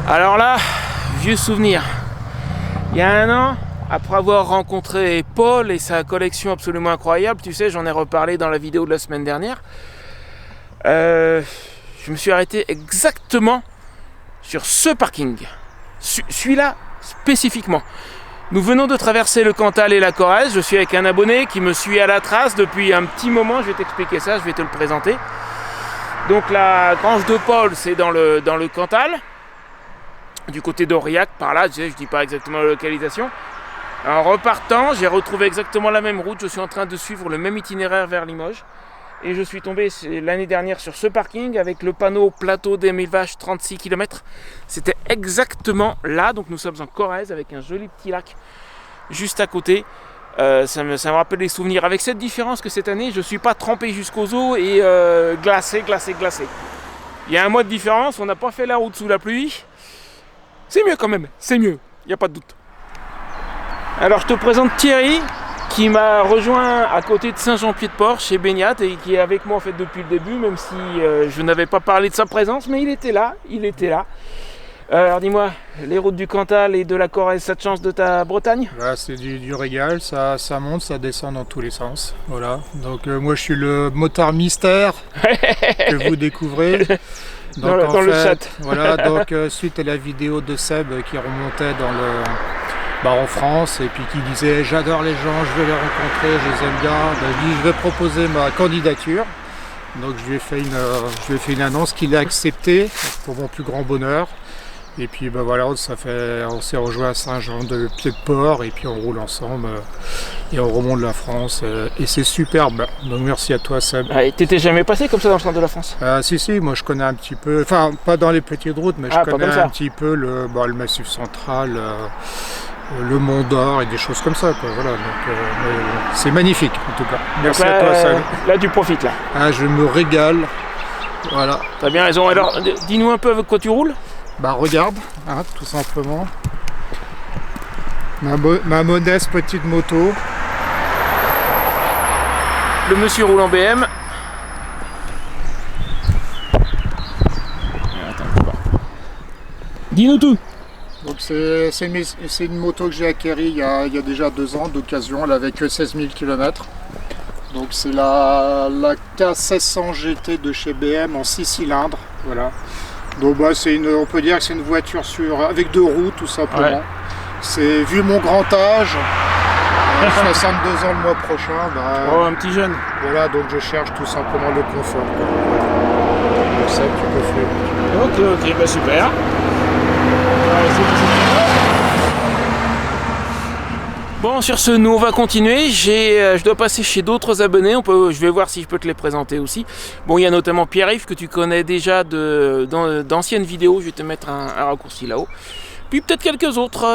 Alors là, vieux souvenir. Il y a un an, après avoir rencontré Paul et sa collection absolument incroyable, tu sais, j'en ai reparlé dans la vidéo de la semaine dernière, je me suis arrêté exactement sur ce parking. Celui-là spécifiquement. Nous venons de traverser le Cantal et la Corrèze. Je suis avec un abonné qui me suit à la trace depuis un petit moment. Je vais t'expliquer ça, je vais te le présenter. Donc la grange de Paul, c'est dans le Cantal, du côté d'Aurillac, par là, tu sais, je dis pas exactement la localisation. En repartant, j'ai retrouvé exactement la même route. Je suis en train de suivre le même itinéraire vers Limoges. Et je suis tombé l'année dernière sur ce parking avec le panneau plateau des 1000 vaches 36 km. C'était exactement là. Donc nous sommes en Corrèze avec un joli petit lac juste à côté. Ça me rappelle des souvenirs. Avec cette différence que cette année, je ne suis pas trempé jusqu'aux os et glacé. Il y a un mois de différence. On n'a pas fait la route sous la pluie. C'est mieux quand même. C'est mieux. Il n'y a pas de doute. Alors je te présente Thierry, qui m'a rejoint à côté de Saint-Jean-Pied-de-Port chez Baignat et qui est avec moi en fait depuis le début, même si je n'avais pas parlé de sa présence, mais il était là. Alors dis-moi, les routes du Cantal et de la Corrèze, ça te change de ta Bretagne? C'est du régal, ça monte, ça descend dans tous les sens. Voilà. Donc moi je suis le motard mystère que vous découvrez. Donc, dans le chat. Voilà, donc suite à la vidéo de Seb qui remontait en France et puis qui disait j'adore les gens, je veux les rencontrer, je les aime bien, je dis je vais proposer ma candidature. Donc je lui ai fait une annonce qu'il a acceptée pour mon plus grand bonheur. Et puis voilà, on s'est rejoint à Saint-Jean-de-Pied-de-Port et puis on roule ensemble et on remonte la France et c'est superbe. Donc merci à toi Seb. Ah, et t'étais jamais passé comme ça dans le centre de la France? Si, moi je connais un petit peu, enfin pas dans les petites routes, mais je connais un petit peu le Massif central, le Mont d'Or et des choses comme ça, quoi. Voilà, donc c'est magnifique en tout cas. Merci à toi Seb. Là tu profites là. Ah, je me régale. Voilà. T'as bien raison. Alors dis-nous un peu avec quoi tu roules. Regarde, hein, tout simplement, ma modeste petite moto. Le monsieur roule en BM. Dis-nous tout. Donc c'est une moto que j'ai acquérie il y a déjà 2 ans d'occasion, elle avait que 16 000 km. Donc c'est la K1600 GT de chez BM en 6 cylindres, voilà. Donc on peut dire que c'est une voiture avec 2 roues tout simplement. Ouais. C'est vu mon grand âge, 62 ans le mois prochain. Un petit jeune. Voilà, donc je cherche tout simplement le confort. Donc ça tu peux faire. Ok, super. Bon, sur ce, nous on va continuer. Je dois passer chez d'autres abonnés. Je vais voir si je peux te les présenter aussi. Bon, il y a notamment Pierre-Yves que tu connais déjà d'anciennes vidéos. Je vais te mettre un raccourci là-haut. Puis peut-être quelques autres.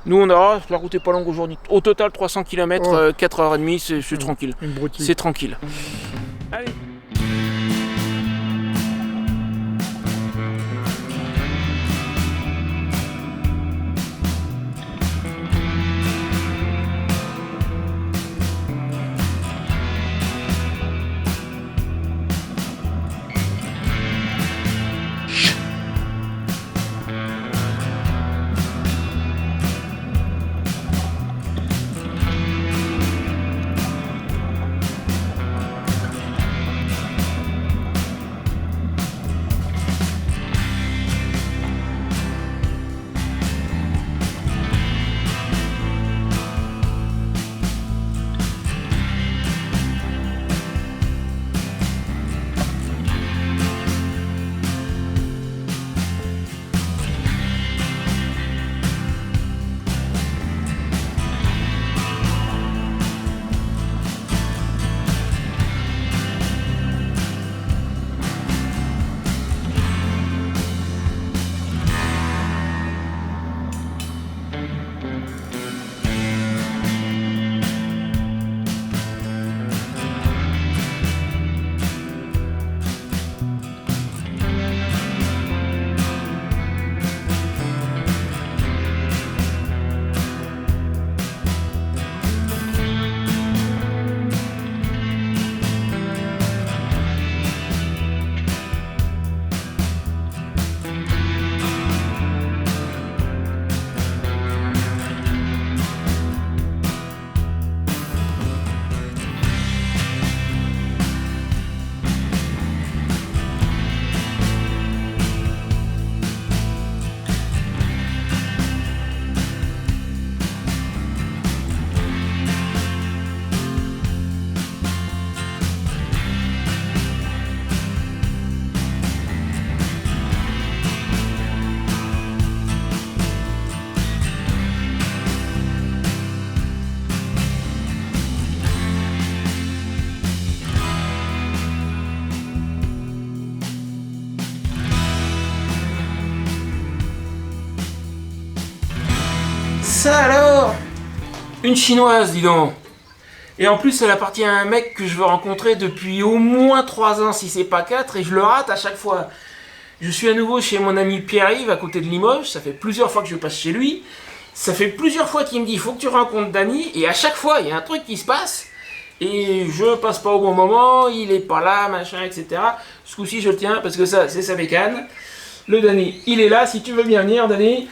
Nous la route est pas longue aujourd'hui. Au total 300 km, 4h30, c'est tranquille. C'est tranquille. Allez. ça alors? Une chinoise, dis donc. Et en plus, elle appartient à un mec que je veux rencontrer depuis au moins 3 ans, si c'est pas 4, et je le rate à chaque fois. Je suis à nouveau chez mon ami Pierre-Yves, à côté de Limoges. Ça fait plusieurs fois que je passe chez lui. Ça fait plusieurs fois qu'il me dit, il faut que tu rencontres Dany. Et à chaque fois, il y a un truc qui se passe. Et je passe pas au bon moment, il est pas là, machin, etc. Ce coup-ci, je le tiens, parce que ça, c'est sa bécane. Le Dany, il est là, si tu veux bien venir, Dany.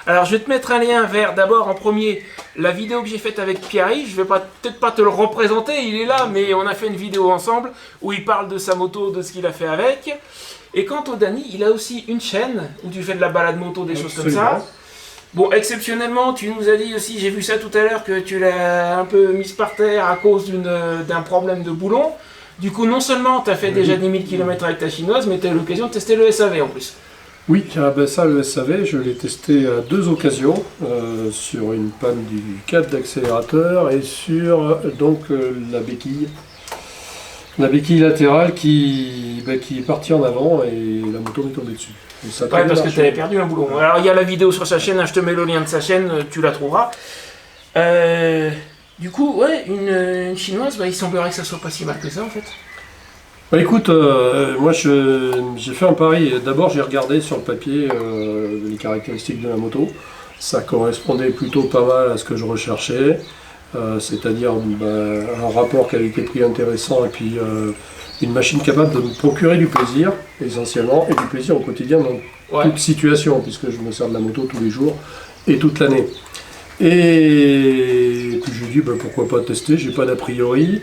Alors je vais te mettre un lien vers d'abord en premier la vidéo que j'ai faite avec Pierre-Yves. Je vais peut-être pas te le représenter, il est là, mais on a fait une vidéo ensemble où il parle de sa moto, de ce qu'il a fait avec. Et quant au Dany, il a aussi une chaîne où tu fais de la balade moto, des choses comme ça. Bon, exceptionnellement, tu nous as dit aussi, j'ai vu ça tout à l'heure, que tu l'as un peu mise par terre à cause d'un problème de boulon. Du coup, non seulement tu as fait déjà 10 000 km avec ta chinoise, mais tu as eu l'occasion de tester le SAV en plus. Oui, ben ça, le SAV, je l'ai testé à 2 occasions, sur une panne du cadre d'accélérateur et sur la béquille. La béquille latérale qui est partie en avant et la moto m'est tombée dessus. Ça ouais, parce que tu avais perdu un boulon. Alors il y a la vidéo sur sa chaîne, je te mets le lien de sa chaîne, tu la trouveras. Du coup, ouais, une chinoise, il semblerait que ça soit pas si mal que ça en fait. Bah écoute, moi j'ai fait un pari. D'abord j'ai regardé sur le papier les caractéristiques de la moto. Ça correspondait plutôt pas mal à ce que je recherchais, c'est-à-dire un rapport qualité-prix intéressant et puis une machine capable de me procurer du plaisir essentiellement et du plaisir au quotidien dans toute situation puisque je me sers de la moto tous les jours et toute l'année. Et puis je lui ai dit pourquoi pas tester, j'ai pas d'a priori,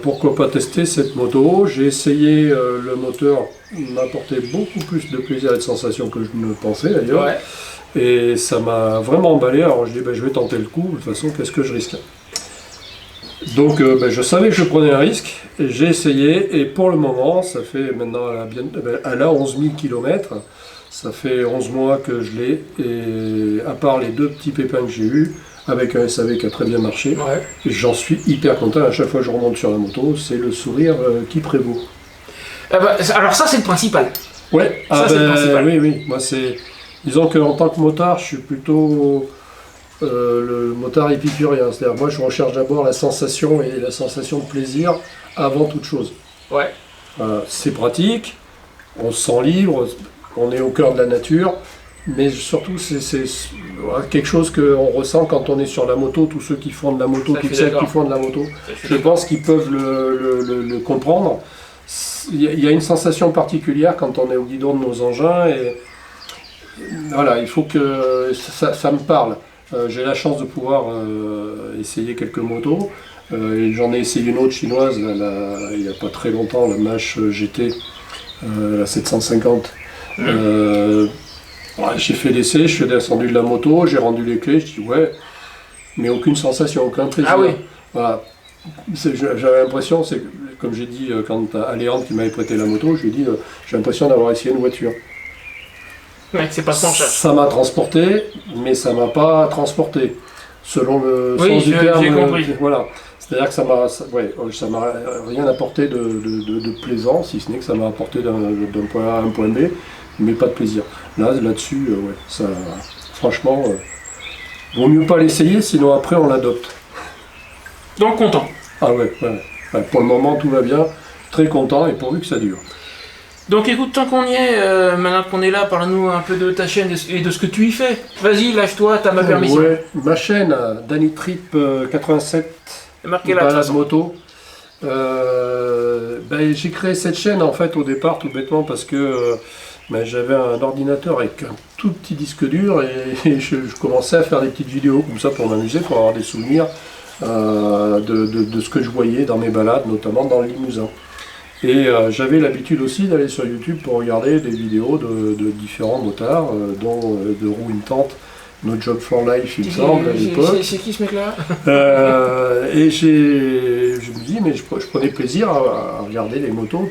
pourquoi pas tester cette moto. J'ai essayé, le moteur m'apportait beaucoup plus de plaisir et de sensations que je ne pensais d'ailleurs, et ça m'a vraiment emballé. Alors je dis je vais tenter le coup, de toute façon qu'est-ce que je risque. Donc je savais que je prenais un risque, j'ai essayé et pour le moment ça fait maintenant elle a 11 000 km. Ça fait 11 mois que je l'ai, et à part les 2 petits pépins que j'ai eus, avec un SAV qui a très bien marché, j'en suis hyper content. À chaque fois que je remonte sur la moto, c'est le sourire qui prévaut. Alors ça c'est le principal. Ouais, c'est le principal. Oui, moi c'est... Disons qu'en tant que motard, je suis plutôt le motard épicurien. C'est-à-dire moi je recherche d'abord la sensation et la sensation de plaisir avant toute chose. Ouais. C'est pratique, on se sent libre, on est au cœur de la nature, mais surtout c'est quelque chose qu'on ressent quand on est sur la moto. Tous ceux qui font de la moto, toutes celles qui font de la moto, je pense qu'ils peuvent le comprendre. Il y a une sensation particulière quand on est au guidon de nos engins, et voilà, il faut que ça me parle. J'ai la chance de pouvoir essayer quelques motos. J'en ai essayé une autre chinoise il n'y a pas très longtemps, la Mash GT, la 750. J'ai fait l'essai, je suis descendu de la moto, j'ai rendu les clés, je dis mais aucune sensation, aucun plaisir. Ah oui. Voilà. J'avais l'impression, c'est comme j'ai dit quand à Léandre qui m'avait prêté la moto, je lui ai dit j'ai l'impression d'avoir essayé une voiture. Ouais, c'est pas son chat. Ça m'a transporté, mais ça m'a pas transporté. Selon le sens du terme. J'ai compris. Voilà. C'est-à-dire que ça m'a rien apporté de plaisant, si ce n'est que ça m'a apporté d'un point A à un point B, mais pas de plaisir. Là-dessus, ça, franchement, vaut mieux pas l'essayer, sinon après on l'adopte. Donc content. Ah ouais. Pour le moment tout va bien, très content et pourvu que ça dure. Donc écoute, tant qu'on y est, maintenant qu'on est là, parle-nous un peu de ta chaîne et de ce que tu y fais. Vas-y, lâche-toi, t'as ma permission. Ouais, ma chaîne, Dany Trip 87, balade moto. J'ai créé cette chaîne en fait au départ tout bêtement parce que j'avais un ordinateur avec un tout petit disque dur et je commençais à faire des petites vidéos comme ça pour m'amuser, pour avoir des souvenirs de ce que je voyais dans mes balades, notamment dans le Limousin. Et j'avais l'habitude aussi d'aller sur YouTube pour regarder des vidéos de différents motards, dont de Roux une tente, No Job for Life il me semble à l'époque. C'est qui ce mec-là? Et je me dis, mais je prenais plaisir à regarder les motos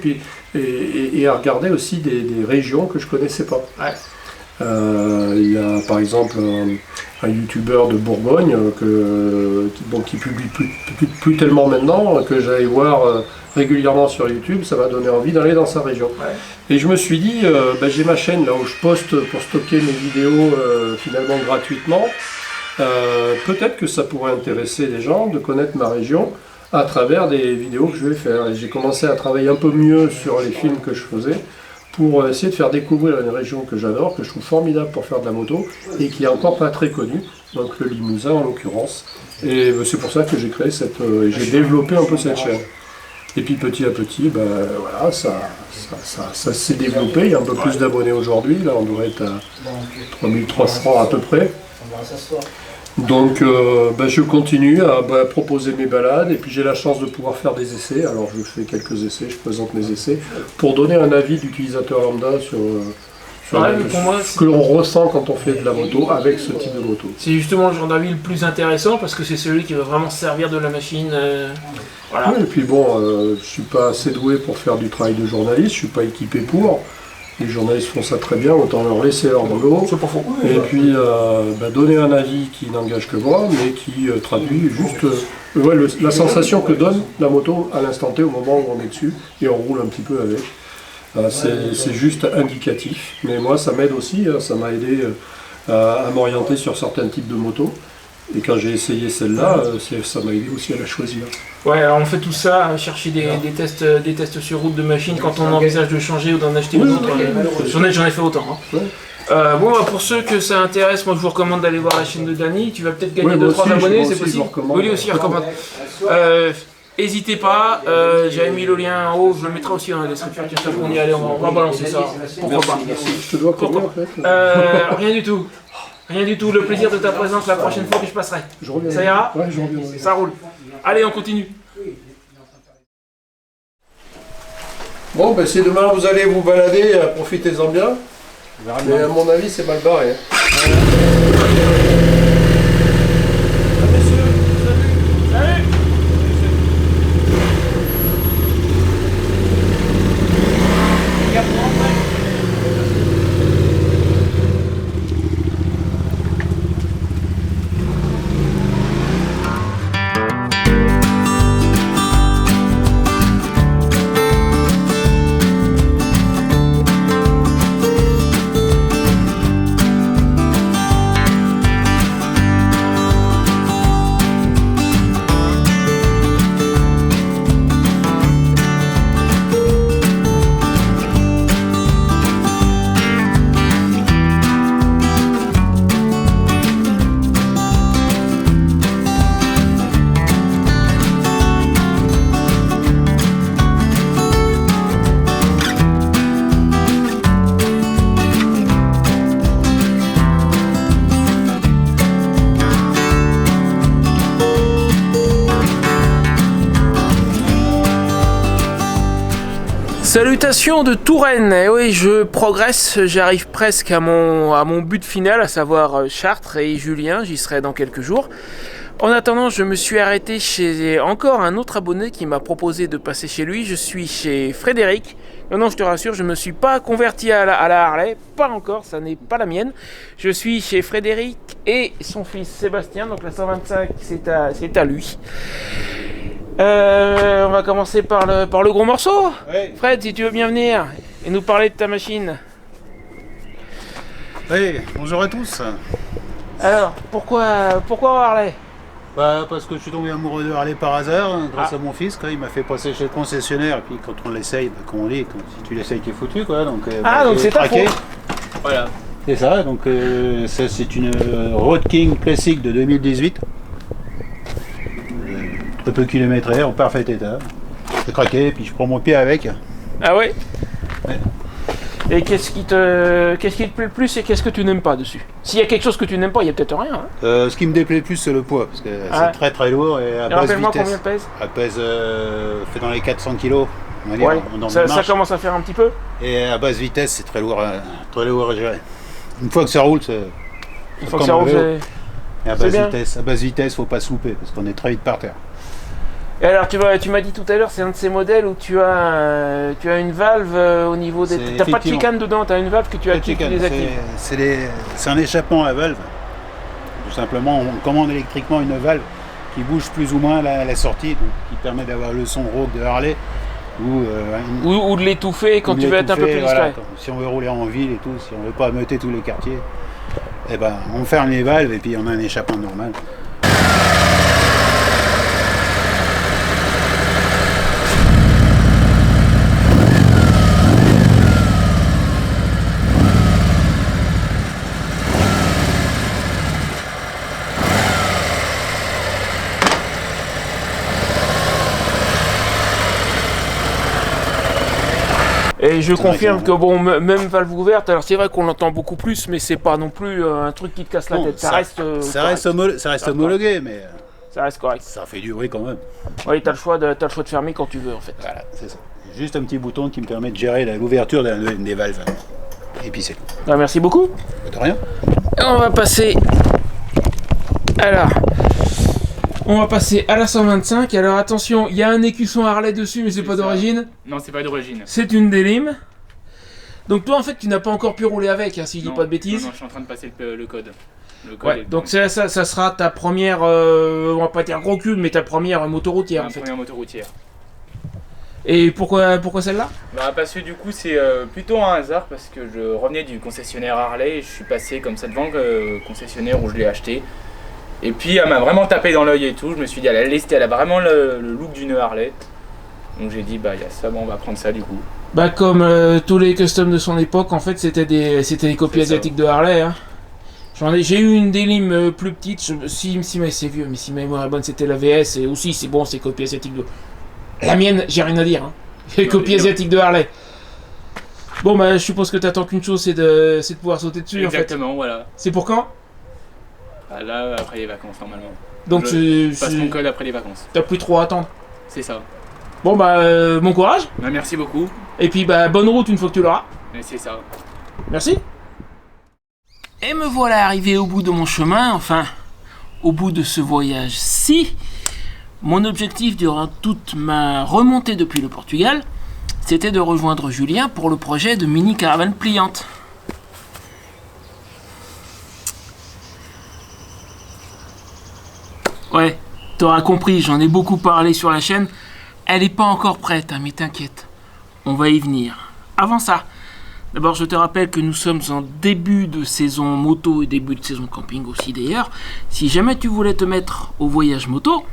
et à regarder aussi des régions que je ne connaissais pas. Ouais. Il y a par exemple un youtubeur de Bourgogne qui publie plus tellement maintenant, que j'allais voir régulièrement sur YouTube. Ça m'a donné envie d'aller dans sa région. Ouais. Et je me suis dit, j'ai ma chaîne là où je poste pour stocker mes vidéos finalement gratuitement. Peut-être que ça pourrait intéresser les gens de connaître ma région à travers des vidéos que je vais faire. Et j'ai commencé à travailler un peu mieux sur les films que je faisais pour essayer de faire découvrir une région que j'adore, que je trouve formidable pour faire de la moto et qui est encore pas très connue, donc le Limousin en l'occurrence. Et c'est pour ça que j'ai créé j'ai développé un peu cette chaîne. Et puis petit à petit, voilà, ça s'est développé, il y a un peu plus d'abonnés aujourd'hui, là on devrait être à 3300 à peu près. Donc je continue à proposer mes balades et puis j'ai la chance de pouvoir faire des essais. Alors je fais quelques essais, je présente mes essais pour donner un avis d'utilisateur lambda sur ce que l'on ressent quand on fait de la moto avec ce type de moto. C'est justement le genre d'avis le plus intéressant parce que c'est celui qui va vraiment servir de la machine. Voilà. Oui, et puis bon, je suis pas assez doué pour faire du travail de journaliste, je suis pas équipé pour. Les journalistes font ça très bien, autant leur laisser leur boulot. C'est pas faux. Et puis donner un avis qui n'engage que moi, mais qui traduit juste la sensation que donne la moto à l'instant T au moment où on est dessus et on roule un petit peu avec. C'est juste indicatif, mais moi ça m'aide aussi, ça m'a aidé à m'orienter sur certains types de motos. Et quand j'ai essayé celle-là, ça m'a aidé aussi à la choisir. Ouais, alors on fait tout ça, chercher des tests sur route de machine quand on envisage de changer ou d'en acheter une autre. J'en ai fait autant. Hein. Ouais. Pour ceux que ça intéresse, moi je vous recommande d'aller voir la chaîne de Dany. Tu vas peut-être gagner 2-3 abonnés, c'est possible. Oui, aussi, recommande. N'hésitez pas, j'avais mis le lien en haut, je le mettrai aussi dans la description. Tiens, on y allait, on va balancer ça. Pourquoi pas. Je te dois combien en fait Rien du tout. Rien du tout, le plaisir de ta présence la prochaine fois que je passerai. Je reviens. Ça ira ? Ouais, je reviendrai. Ça roule. Allez, on continue. Bon, si demain vous allez vous balader, profitez-en bien. Mais à mon avis, c'est mal barré. Salutations de Touraine, et oui je progresse, j'arrive presque à mon but final, à savoir Chartres et Julien, j'y serai dans quelques jours. En attendant, je me suis arrêté chez encore un autre abonné qui m'a proposé de passer chez lui, je suis chez Frédéric. Non, je te rassure, je ne me suis pas converti à la Harley, pas encore, ça n'est pas la mienne. Je suis chez Frédéric et son fils Sébastien, donc la 125 c'est à lui. On va commencer par le gros morceau. Oui. Fred, si tu veux bien venir et nous parler de ta machine. Oui, bonjour à tous. Alors, pourquoi Harley? Parce que je suis tombé amoureux de Harley par hasard, grâce à mon fils, il m'a fait passer chez le concessionnaire, et puis quand on l'essaye, comme on dit, si tu l'essayes, t'es foutu, quoi. Donc, donc c'est ta faute. Voilà. C'est ça, donc ça c'est une Road King classique de 2018. Très peu kilométré, en parfait état. Je craqué, puis je prends mon pied avec. Ah ouais? Ouais. Et qu'est-ce qui te plaît le plus et qu'est-ce que tu n'aimes pas dessus? S'il y a quelque chose que tu n'aimes pas, il n'y a peut-être rien. Hein. Ce qui me déplaît le plus, c'est le poids, parce que c'est très très lourd et à basse rappelle-moi vitesse. combien elle pèse? Elle pèse fait dans les 400 kg. Ouais. Ça commence à faire un petit peu. Et à basse vitesse, c'est très lourd à gérer. Une fois que ça roule, c'est... Une fois que ça roule, c'est... Et à basse vitesse, faut pas se louper, parce qu'on est très vite par terre. Et alors tu m'as dit tout à l'heure, c'est un de ces modèles où tu as une valve au niveau des... T'as pas de chicane dedans, tu as une valve que tu actives, tu désactives. C'est un échappement à valve. simplement on commande électriquement une valve qui bouge plus ou moins la sortie, donc, qui permet d'avoir le son rauque de Harley ou de l'étouffer quand tu veux être un peu plus discret. Si on veut rouler en ville et tout, si on veut pas ameuter tous les quartiers, eh ben, on ferme les valves et puis on a un échappement normal. Et je confirme que bon, même valve ouverte, alors c'est vrai qu'on l'entend beaucoup plus, mais c'est pas non plus un truc qui te casse la tête. Ça reste homologué, mais ça reste correct. Ça fait du bruit quand même. Oui, t'as le choix de fermer quand tu veux en fait. Voilà, c'est ça. Juste un petit bouton qui me permet de gérer l'ouverture des valves. Et puis c'est tout. Ah, merci beaucoup. De rien. On va passer. Alors. On va passer à la 125. Alors attention, il y a un écusson Harley dessus, mais c'est pas d'origine. Non, c'est pas d'origine. C'est une Délim. Donc toi en fait tu n'as pas encore pu rouler avec, hein, si je dis pas de bêtises. Non, je suis en train de passer le code. Ouais, donc ça sera ta première, on va pas dire gros cul, mais ta première motoroutière en fait. Première motoroutière. Et pourquoi celle-là? Bah parce que du coup c'est plutôt un hasard, parce que je revenais du concessionnaire Harley et je suis passé comme ça devant le concessionnaire où je l'ai acheté. Et puis elle m'a vraiment tapé dans l'œil et tout, je me suis dit elle a vraiment le look d'une Harley. Donc j'ai dit bah il y a ça, bon on va prendre ça du coup. Bah comme tous les customs de son époque en fait c'était des copies asiatiques de Harley hein. J'ai eu une Délim plus petite, si c'est vieux, mais si ma mémoire est bonne c'était la VS et aussi c'est bon c'est copie asiatique de... La mienne j'ai rien à dire hein. Les copies asiatiques de Harley. Bon bah je suppose que t'attends qu'une chose c'est de pouvoir sauter dessus. Exactement, en fait. Voilà. C'est pour quand? Ah, là après les vacances normalement. Donc je passe mon code après les vacances. T'as plus trop à attendre. C'est ça. Bon bah bon courage. Bah, merci beaucoup. Et puis bah bonne route une fois que tu l'auras. C'est ça. Merci. Et me voilà arrivé au bout de mon chemin, enfin au bout de ce voyage-ci. Mon objectif durant toute ma remontée depuis le Portugal, c'était de rejoindre Julien pour le projet de mini caravane pliante. Ouais, t'auras compris, j'en ai beaucoup parlé sur la chaîne. Elle n'est pas encore prête, hein, mais t'inquiète, on va y venir. Avant ça, d'abord je te rappelle que nous sommes en début de saison moto et début de saison camping aussi d'ailleurs. Si jamais tu voulais te mettre au voyage moto,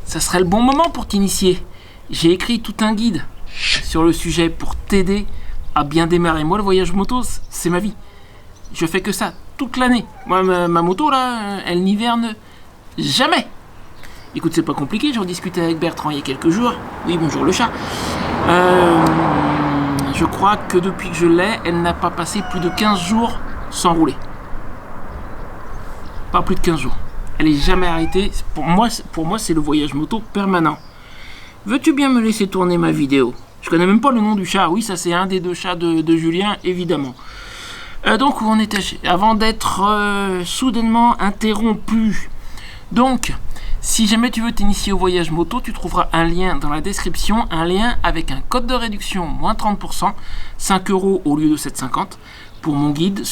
ça serait le bon moment pour t'initier. J'ai écrit tout un guide sur le sujet pour t'aider à bien démarrer. Moi le voyage moto, c'est ma vie. Je fais que ça toute l'année. Moi ma moto là, elle n'hiverne jamais. Écoute, c'est pas compliqué, j'en discutais avec Bertrand il y a quelques jours. Oui, bonjour le chat. Je crois que depuis que je l'ai, elle n'a pas passé plus de 15 jours sans rouler. Pas plus de 15 jours. Elle est jamais arrêtée. Pour moi, c'est le voyage moto permanent. Veux-tu bien me laisser tourner ma vidéo? Je connais même pas le nom du chat. Oui, ça c'est un des deux chats de Julien, évidemment. Donc, où on était avant d'être soudainement interrompu. Donc, si jamais tu veux t'initier au voyage moto, tu trouveras un lien dans la description, un lien avec un code de réduction, moins 30%, 5 € au lieu de 7,50 pour mon guide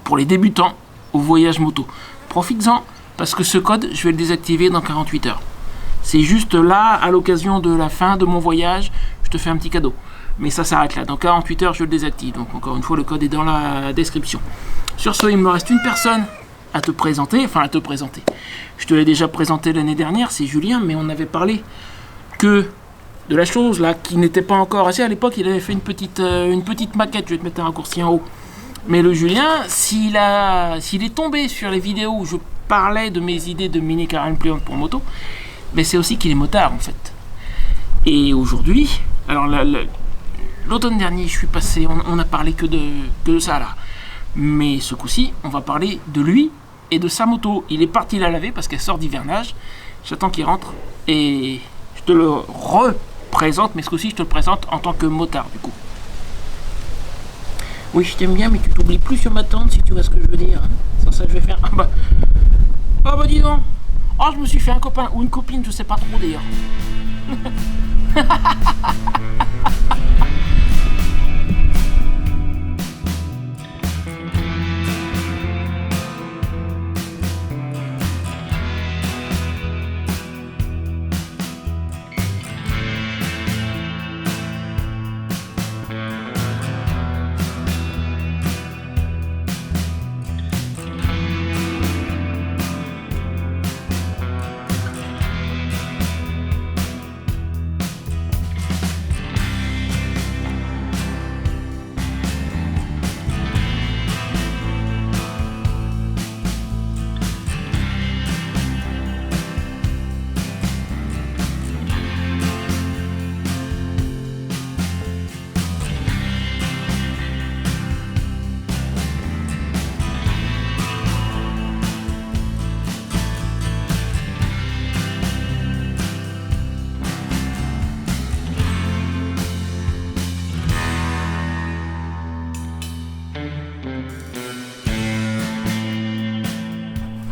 pour les débutants au voyage moto. Profites-en, parce que ce code, je vais le désactiver dans 48 heures. C'est juste là, à l'occasion de la fin de mon voyage, je te fais un petit cadeau. Mais ça s'arrête là, dans 48 heures, je le désactive. Donc encore une fois, le code est dans la description. Sur ce, il me reste une personne à te présenter. Je te l'ai déjà présenté l'année dernière, c'est Julien, mais on avait parlé que de la chose là qui n'était pas encore assez. À l'époque, il avait fait une petite maquette. Je vais te mettre un raccourci en haut. Mais le Julien, s'il est tombé sur les vidéos où je parlais de mes idées de mini caravane pliante pour moto, mais c'est aussi qu'il est motard en fait. Et aujourd'hui, alors l'automne dernier, je suis passé, on a parlé que de ça là. Mais ce coup-ci, on va parler de lui et de sa moto. Il est parti la laver parce qu'elle sort d'hivernage. J'attends qu'il rentre et je te le représente, mais ce coup-ci, je te le présente en tant que motard du coup. Oui, je t'aime bien, mais tu t'oublies plus sur ma tente si tu vois ce que je veux dire. Sans ça, je vais faire. Ah bah dis donc. Oh, je me suis fait un copain ou une copine, je sais pas trop d'ailleurs.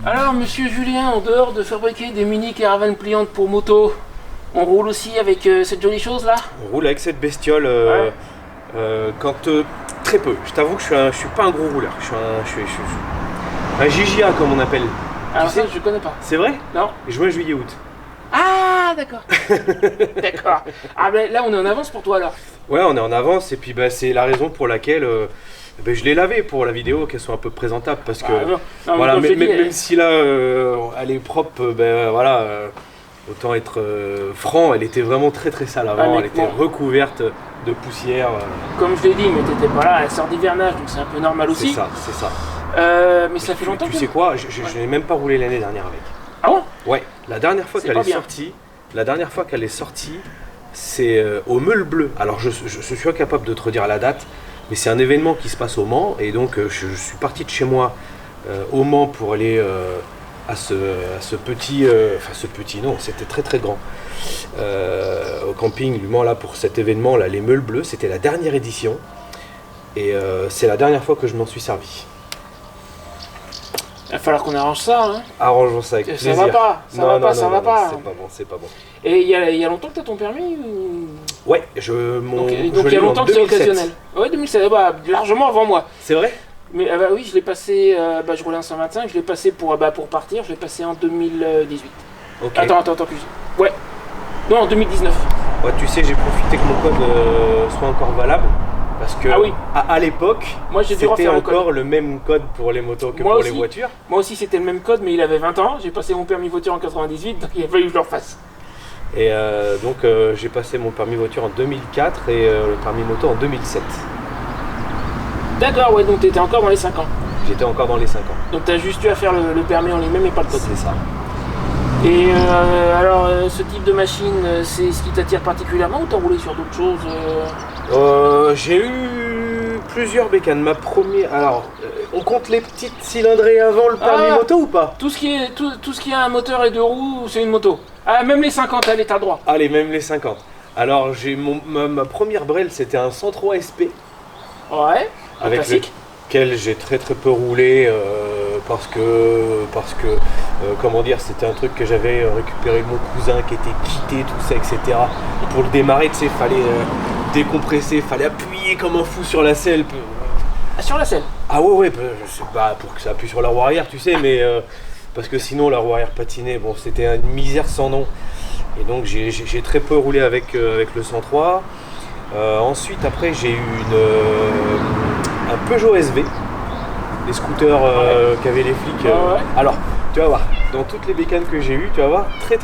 Alors, monsieur Julien, en dehors de fabriquer des mini caravanes pliantes pour moto, on roule aussi avec cette jolie chose là? On roule avec cette bestiole très peu. Je t'avoue que je suis pas un gros rouleur. Je suis un JJA comme on appelle. Alors tu sais, ça, je connais pas. C'est vrai? Non. Juin, juillet, août. Ah, d'accord. D'accord. Ah ben là, on est en avance pour toi alors. Ouais, on est en avance et puis bah, c'est la raison pour laquelle je l'ai lavé pour la vidéo, qu'elle soit un peu présentable parce que non, voilà, comme je te dis, même si là elle est propre, voilà, autant être franc, elle était vraiment très très sale avant, elle était recouverte de poussière. Comme je l'ai dit, mais t'étais pas là, elle sort d'hivernage donc c'est un peu normal aussi. C'est ça. Mais ça fait longtemps tu sais quoi, je n'ai même pas roulé l'année dernière avec. Ah bon? Ouais, la dernière fois qu'elle est sortie, c'est au Meule Bleu. Alors je suis incapable de te redire la date, mais c'est un événement qui se passe au Mans et donc je suis parti de chez moi au Mans pour aller à ce petit, non, c'était très très grand, au camping du Mans là pour cet événement là, les Meules Bleues, c'était la dernière édition et c'est la dernière fois que je m'en suis servi. Il va falloir qu'on arrange ça, hein. Arrangeons ça avec plaisir. Ça va pas, ça va pas. C'est pas bon. Et il y a longtemps que tu as ton permis ou... Ouais, donc il y a longtemps que c'est occasionnel. Ouais, 2007, bah, largement avant moi. C'est vrai? Mais bah oui, je l'ai passé, je roulais en 125, je l'ai passé pour partir, je l'ai passé en 2018. Ok. Attends, ouais. Non, en 2019. Ouais, tu sais, j'ai profité que mon code soit encore valable. Parce que à l'époque, c'était encore le même code pour les motos que pour les voitures. Moi aussi c'était le même code, mais il avait 20 ans. J'ai passé mon permis voiture en 98, donc il a fallu que je le refasse. Et donc j'ai passé mon permis voiture en 2004 et le permis moto en 2007. D'accord, ouais, donc tu étais encore dans les 5 ans. J'étais encore dans les 5 ans. Donc tu as juste eu à faire le permis en lui-même et pas le code. C'est ça. Et alors, ce type de machine, c'est ce qui t'attire particulièrement ou t'as roulé sur d'autres choses J'ai eu plusieurs bécanes. Ma première. Alors, on compte les petites cylindrées avant le permis moto ou pas? Tout ce qui a un moteur et deux roues, c'est une moto. Ah, même les 50, allez, t'as le droit. Allez, même les 50. Alors, j'ai ma première Brel, c'était un 103 SP. Ouais, avec classique. Lequel j'ai très très peu roulé parce que comment dire, c'était un truc que j'avais récupéré de mon cousin qui était quitté, tout ça, etc. Pour le démarrer, tu sais, fallait décompresser, fallait appuyer comme un fou sur la selle. Ah, sur la selle? Ah ouais, pour que ça appuie sur la roue arrière, tu sais, mais parce que sinon la roue arrière patinait, bon, c'était une misère sans nom. Et donc j'ai très peu roulé avec le 103. Ensuite, après, j'ai eu un Peugeot SV, les scooters qu'avaient les flics. Alors, tu vas voir, dans toutes les bécanes que j'ai eues, tu vas voir, très,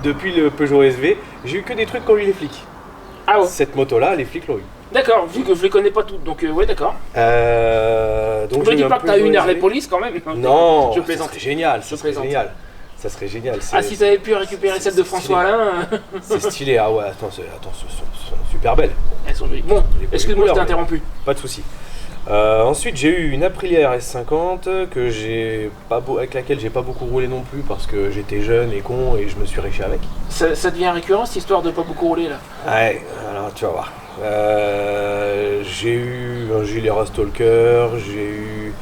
depuis le Peugeot SV, j'ai eu que des trucs qu'ont eu les flics. Ah ouais. Cette moto-là, les flics l'ont eu. D'accord, vu que je les connais pas toutes, donc ouais, d'accord. Donc je me dis pas que t'as une Harley Police quand même. Non, je plaisante. Ça serait génial, ça serait génial. Ah, si t'avais pu récupérer celle de François Alain. C'est stylé, ah ouais, attends, elles sont super belles. Elles sont jolies. Bon, excuse-moi, je t'ai interrompu. Pas de soucis. Ensuite, j'ai eu une Aprilia RS50 avec laquelle j'ai pas beaucoup roulé non plus parce que j'étais jeune et con et je me suis riché avec. Ça devient récurrent cette histoire de pas beaucoup rouler là. Ouais, alors tu vas voir. J'ai eu un Gilera Stalker, j'ai eu...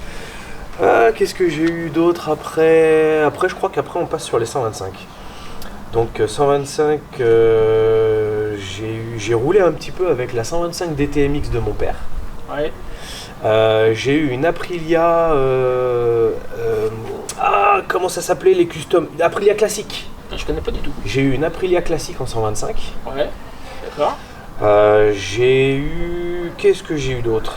qu'est-ce que j'ai eu d'autre après? Après, je crois qu'après on passe sur les 125. Donc 125, j'ai roulé un petit peu avec la 125 DTMX de mon père. Ouais. J'ai eu une Aprilia, comment ça s'appelait les custom? Aprilia classique. Je connais pas du tout. J'ai eu une Aprilia classique en 125. Ouais, d'accord. J'ai eu... Qu'est-ce que j'ai eu d'autre?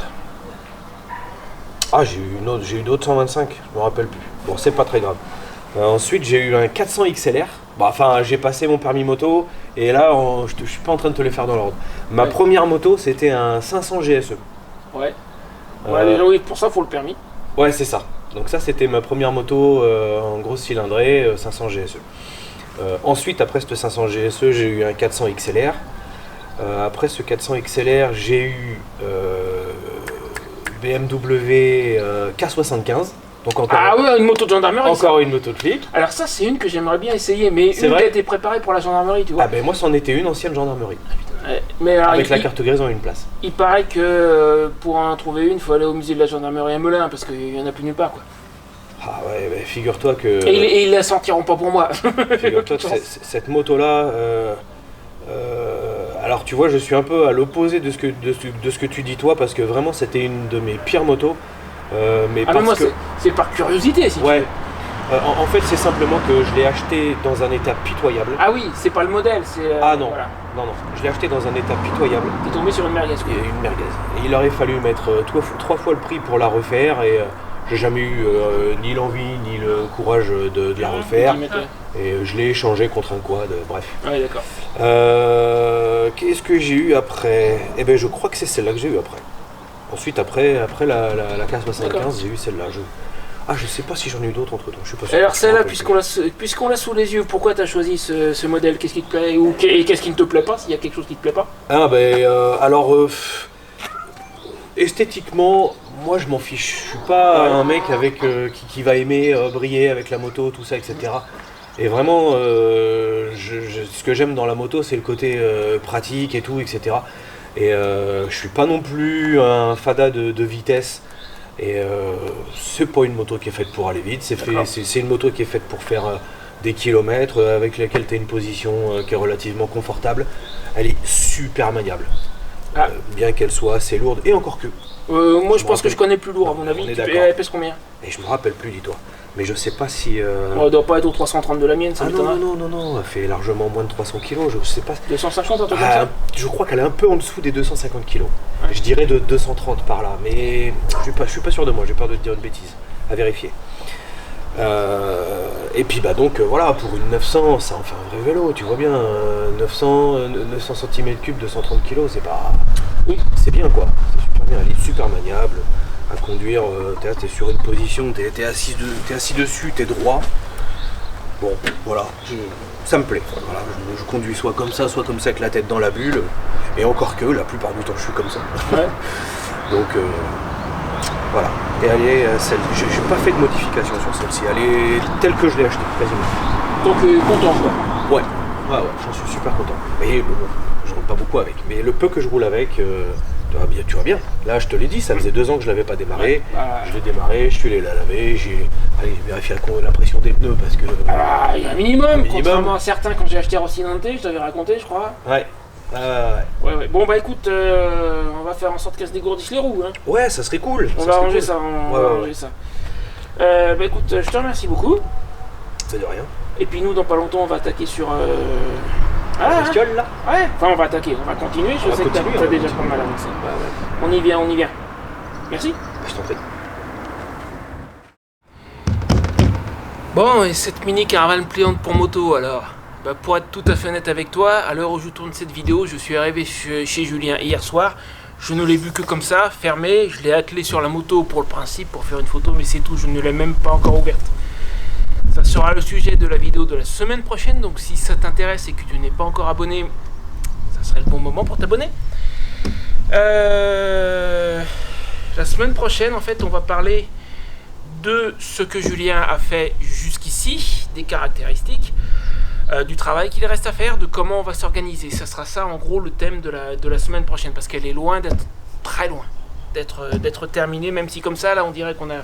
Ah, j'ai eu d'autres 125, je me rappelle plus. Bon, c'est pas très grave. Ensuite, j'ai eu un 400 XLR. Bah, enfin, j'ai passé mon permis moto et là, je suis pas en train de te les faire dans l'ordre. Ma première moto, c'était un 500 GSE. Ouais. Ouais, oui, pour ça, faut le permis. Ouais, c'est ça. Donc ça, c'était ma première moto en grosse cylindrée, 500 GSE. Ensuite, après ce 500 GSE, j'ai eu un 400 XLR. Après ce 400 XLR, j'ai eu BMW K75. Donc encore une moto de gendarmerie. Encore une moto de flic. Alors ça, c'est une que j'aimerais bien essayer, mais une qui a été préparée pour la gendarmerie, tu vois. Ah ben moi, c'en était une ancienne gendarmerie. Mais alors, avec la carte grise en une place. Il paraît que pour en trouver une, il faut aller au musée de la gendarmerie à Melun, parce qu'il n'y en a plus nulle part, quoi. Ah ouais, mais figure-toi que... Et ils la sortiront pas pour moi. Figure-toi que cette moto-là... alors tu vois, je suis un peu à l'opposé de ce que tu dis toi, parce que vraiment c'était une de mes pires motos. Mais parce moi que... c'est par curiosité si tu Ouais. veux. En fait, c'est simplement que je l'ai acheté dans un état pitoyable. Ah oui, c'est pas le modèle, c'est... Ah non, voilà. non, je l'ai acheté dans un état pitoyable. T'es tombé sur une merguez. Et une merguez. Et il aurait fallu mettre 3 fois le prix pour la refaire, et j'ai jamais eu ni l'envie ni le courage de la refaire. Et je l'ai échangé contre un quad, bref. Ouais, d'accord. Qu'est-ce que j'ai eu après? Eh ben, je crois que c'est celle-là que j'ai eu après. Ensuite, après la K75, j'ai eu celle-là. Je sais pas si j'en ai eu d'autres entre temps. Je suis pas sûr. Alors celle-là, puisqu'on l'a sous les yeux, pourquoi t'as choisi ce modèle? Qu'est-ce qui te plaît et qu'est-ce qui ne te plaît pas, s'il y a quelque chose qui te plaît pas? Ah ben, alors, esthétiquement, moi je m'en fiche. Je suis pas un mec qui va aimer briller avec la moto, tout ça, etc. Et vraiment, ce que j'aime dans la moto, c'est le côté pratique et tout, etc. Et je suis pas non plus un fada de vitesse. Et c'est pas une moto qui est faite pour aller vite, c'est une moto qui est faite pour faire des kilomètres, avec laquelle tu as une position qui est relativement confortable. Elle est super maniable, bien qu'elle soit assez lourde, et encore que. Moi je pense que je connais plus lourd à mon avis. Elle pèse combien? Et je me rappelle plus, dis-toi. Mais je sais pas si... Elle doit pas être aux 330 de la mienne, ça m'étonnerait. Non, elle fait largement moins de 300 kg, je sais pas. 250, un truc comme ça? Je crois qu'elle est un peu en dessous des 250 kg. Ouais. Je dirais de 230 par là, mais je suis pas sûr de moi, j'ai peur de te dire une bêtise, à vérifier. Et puis donc voilà, pour une 900, ça en fait un vrai vélo, tu vois bien, 900 cm3, 230 kg, c'est pas... Oui, c'est bien quoi, c'est super bien, elle est super maniable. À conduire, t'es sur une position, t'es assis dessus, t'es droit. Bon, voilà, ça me plaît. Voilà, je conduis soit comme ça avec la tête dans la bulle. Et encore que, la plupart du temps, je suis comme ça. Ouais. Donc, voilà. Et elle est j'ai pas fait de modification sur celle-ci. Elle est telle que je l'ai achetée, quasiment. Donc, content quoi? Ouais, j'en suis super content. Et bon, je roule pas beaucoup avec. Mais le peu que je roule avec... tu vois bien, là je te l'ai dit, ça faisait 2 ans que je l'avais pas démarré, je l'ai démarré, je suis allé la laver, j'ai vérifié la pression des pneus parce que... il y a un minimum, contrairement à certains quand j'ai acheté Rocinante, je t'avais raconté je crois. Ouais. Bon bah écoute, on va faire en sorte qu'elle se dégourdisse les roues. Hein. Ouais, ça serait cool. On va arranger ça, bah écoute, je te remercie beaucoup. C'est de rien. Et puis nous dans pas longtemps on va attaquer sur... la bestiole là? Ouais, enfin on va attaquer, on va continuer, je sais que t'as déjà pas mal avancé. On y vient. Merci. Je t'en prie. Bon, et cette mini caravane pliante pour moto alors? Pour être tout à fait honnête avec toi, à l'heure où je tourne cette vidéo, je suis arrivé chez Julien hier soir. Je ne l'ai vu que comme ça, fermé, je l'ai attelé sur la moto pour le principe, pour faire une photo, mais c'est tout, je ne l'ai même pas encore ouverte. Ça sera le sujet de la vidéo de la semaine prochaine, donc si ça t'intéresse et que tu n'es pas encore abonné, ça serait le bon moment pour t'abonner. La semaine prochaine, en fait, on va parler de ce que Julien a fait jusqu'ici, des caractéristiques, du travail qu'il reste à faire, de comment on va s'organiser. Ça sera ça, en gros, le thème de la semaine prochaine, parce qu'elle est loin d'être très loin d'être terminée, même si comme ça, là, on dirait qu'on a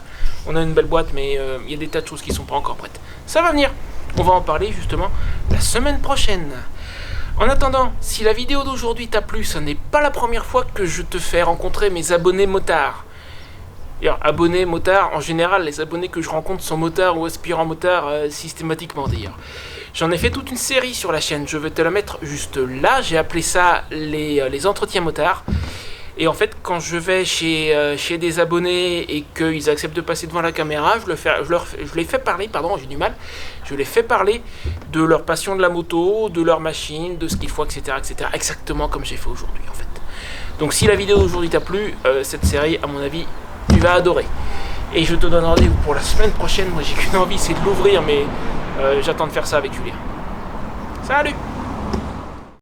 une belle boîte, mais il y a des tas de choses qui ne sont pas encore prêtes. Ça va venir. On va en parler, justement, la semaine prochaine. En attendant, si la vidéo d'aujourd'hui t'a plu, ce n'est pas la première fois que je te fais rencontrer mes abonnés motards. Alors, abonnés motards, en général, les abonnés que je rencontre sont motards ou aspirants motards systématiquement d'ailleurs. J'en ai fait toute une série sur la chaîne, je vais te la mettre juste là. J'ai appelé ça les entretiens motards. Et en fait, quand je vais chez des abonnés et qu'ils acceptent de passer devant la caméra, je les fais parler, pardon, j'ai du mal, je les fais parler de leur passion de la moto, de leur machine, de ce qu'il faut, etc., etc., exactement comme j'ai fait aujourd'hui, en fait. Donc si la vidéo d'aujourd'hui t'a plu, cette série, à mon avis, tu vas adorer. Et je te donne rendez-vous pour la semaine prochaine. Moi, j'ai qu'une envie, c'est de l'ouvrir, mais j'attends de faire ça avec Julien. Salut!